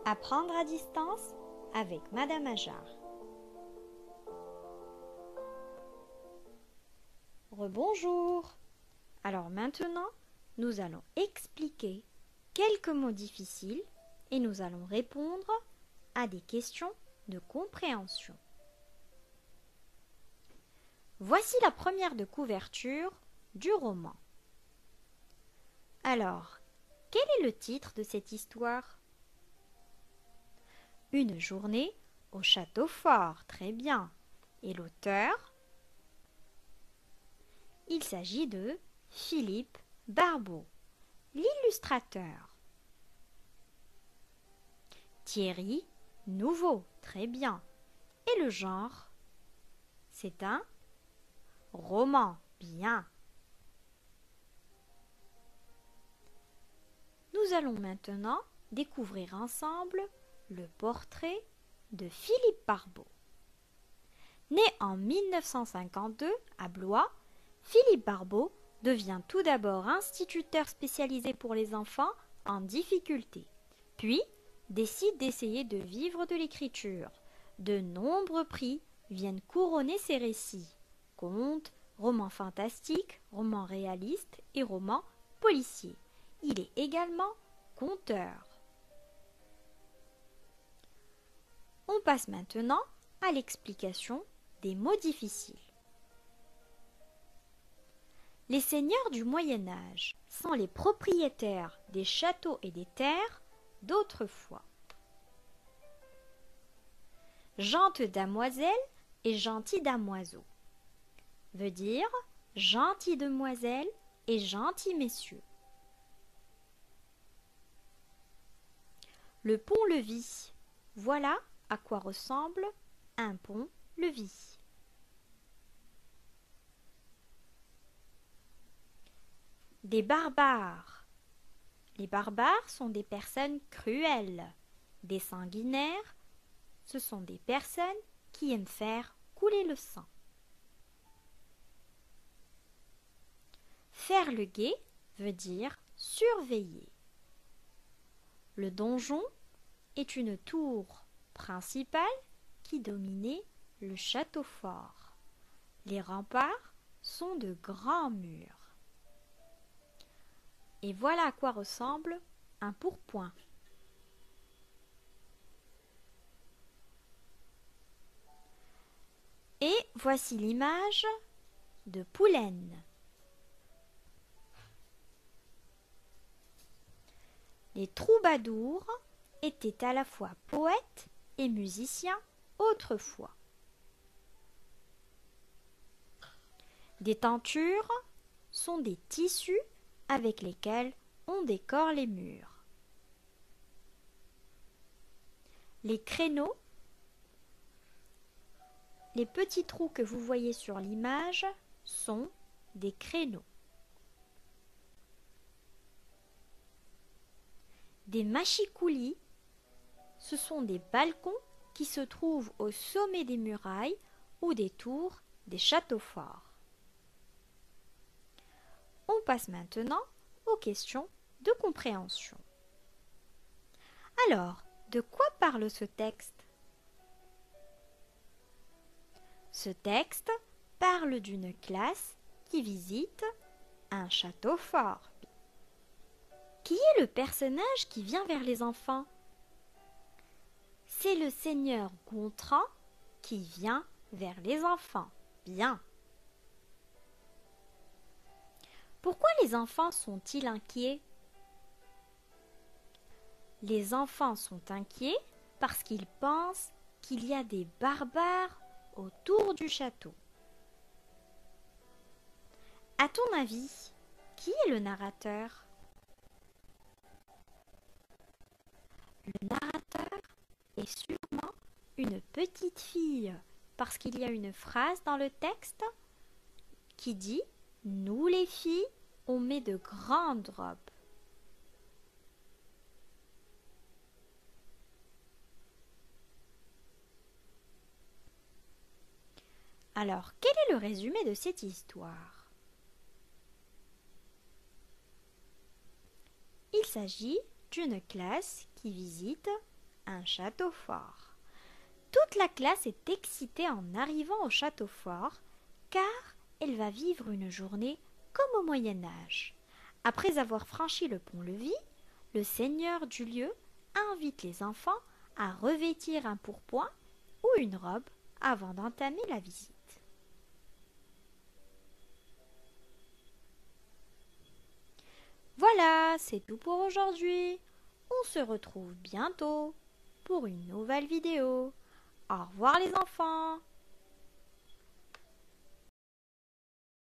Apprendre à distance avec Madame Ajar. Rebonjour. Alors maintenant, nous allons expliquer quelques mots difficiles et nous allons répondre à des questions de compréhension. Voici la première de couverture du roman. Alors, quel est le titre de cette histoire ? Une journée au château fort, très bien. Et l'auteur ? Il s'agit de Philippe Barbeau, l'illustrateur. Thierry Nouveau, très bien. Et le genre ? C'est un roman, bien. Nous allons maintenant découvrir ensemble le portrait de Philippe Barbeau. Né en 1952 à Blois, Philippe Barbeau devient tout d'abord instituteur spécialisé pour les enfants en difficulté, puis décide d'essayer de vivre de l'écriture. De nombreux prix viennent couronner ses récits, contes, romans fantastiques, romans réalistes et romans policiers. Il est également conteur. On passe maintenant à l'explication des mots difficiles. Les seigneurs du Moyen Âge sont les propriétaires des châteaux et des terres d'autrefois. Gentes damoiselle et gentils damoiseaux veut dire gentille demoiselle et gentils messieurs. Le pont-levis, voilà à quoi ressemble un pont-levis. Des barbares. Les barbares sont des personnes cruelles. Des sanguinaires, ce sont des personnes qui aiment faire couler le sang. Faire le guet veut dire surveiller. Le donjon est une tour principale qui dominait le château fort. Les remparts sont de grands murs. Et voilà à quoi ressemble un pourpoint. Et voici l'image de Poulaine. Les troubadours étaient à la fois poètes et musiciens autrefois. Des tentures sont des tissus avec lesquels on décore les murs. Les créneaux, les petits trous que vous voyez sur l'image sont des créneaux. Des machicoulis, ce sont des balcons qui se trouvent au sommet des murailles ou des tours des châteaux forts. On passe maintenant aux questions de compréhension. Alors, de quoi parle ce texte ? Ce texte parle d'une classe qui visite un château fort. Qui est le personnage qui vient vers les enfants ? C'est le seigneur Gontran qui vient vers les enfants. Bien. Pourquoi les enfants sont-ils inquiets ? Les enfants sont inquiets parce qu'ils pensent qu'il y a des barbares autour du château. À ton avis, qui est le narrateur ? Le narrateur est sûrement une petite fille, parce qu'il y a une phrase dans le texte qui dit « Nous les filles, on met de grandes robes ». Alors, quel est le résumé de cette histoire ? Il s'agit d'une classe qui visite un château fort. Toute la classe est excitée en arrivant au château fort, car elle va vivre une journée comme au Moyen Âge. Après avoir franchi le pont-levis, le seigneur du lieu invite les enfants à revêtir un pourpoint ou une robe avant d'entamer la visite. Voilà, c'est tout pour aujourd'hui. On se retrouve bientôt pour une nouvelle vidéo. Au revoir les enfants.